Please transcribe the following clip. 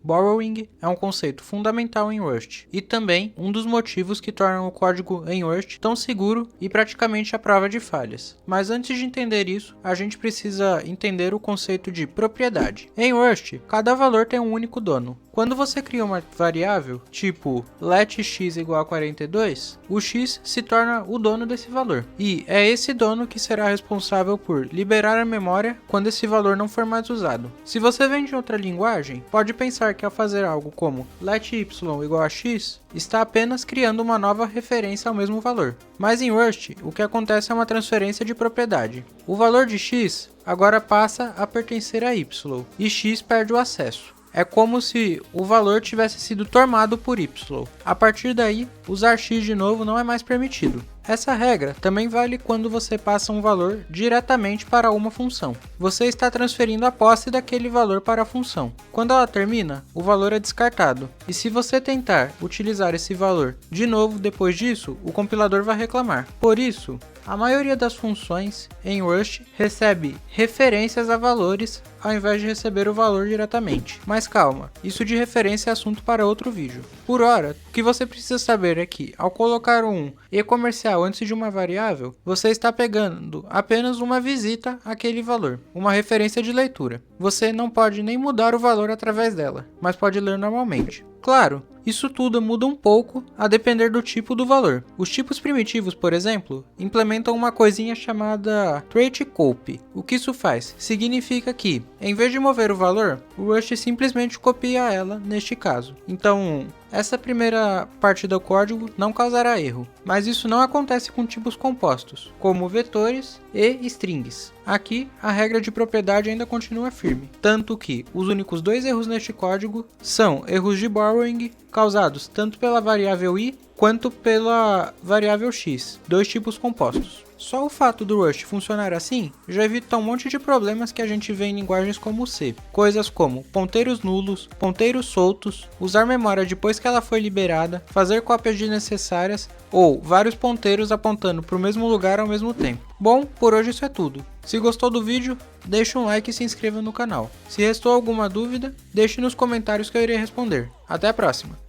Borrowing é um conceito fundamental em Rust e também um dos motivos que tornam o código em Rust tão seguro e praticamente à prova de falhas. Mas antes de entender isso, a gente precisa entender o conceito de propriedade. Em Rust, cada valor tem um único dono. Quando você cria uma variável, tipo let x igual a 42, o x se torna o dono desse valor. E é esse dono que será responsável por liberar a memória quando esse valor não for mais usado. Se você vem de outra linguagem, pode pensar que ao fazer algo como let y igual a x, está apenas criando uma nova referência ao mesmo valor. Mas em Rust, o que acontece é uma transferência de propriedade. O valor de x agora passa a pertencer a y, e x perde o acesso. É como se o valor tivesse sido tomado por y. A partir daí, usar x de novo não é mais permitido. Essa regra também vale quando você passa um valor diretamente para uma função. Você está transferindo a posse daquele valor para a função. Quando ela termina, o valor é descartado. E se você tentar utilizar esse valor de novo depois disso, o compilador vai reclamar. Por isso, a maioria das funções em Rust recebe referências a valores ao invés de receber o valor diretamente. Mas calma, isso de referência é assunto para outro vídeo. Por hora, o que você precisa saber é que, ao colocar um e comercial antes de uma variável, você está pegando apenas uma visita àquele valor, uma referência de leitura. Você não pode nem mudar o valor através dela, mas pode ler normalmente. Claro, isso tudo muda um pouco a depender do tipo do valor. Os tipos primitivos, por exemplo, implementam uma coisinha chamada trait copy. O que isso faz? Significa que, em vez de mover o valor, o Rust simplesmente copia ela neste caso. Então, essa primeira parte do código não causará erro, mas isso não acontece com tipos compostos, como vetores e strings. Aqui, a regra de propriedade ainda continua firme, tanto que os únicos dois erros neste código são erros de borrowing causados tanto pela variável i quanto pela variável x, dois tipos compostos. Só o fato do Rust funcionar assim já evita um monte de problemas que a gente vê em linguagens como C. Coisas como ponteiros nulos, ponteiros soltos, usar memória depois que ela foi liberada, fazer cópias desnecessárias ou vários ponteiros apontando para o mesmo lugar ao mesmo tempo. Bom, por hoje isso é tudo. Se gostou do vídeo, deixe um like e se inscreva no canal. Se restou alguma dúvida, deixe nos comentários que eu irei responder. Até a próxima!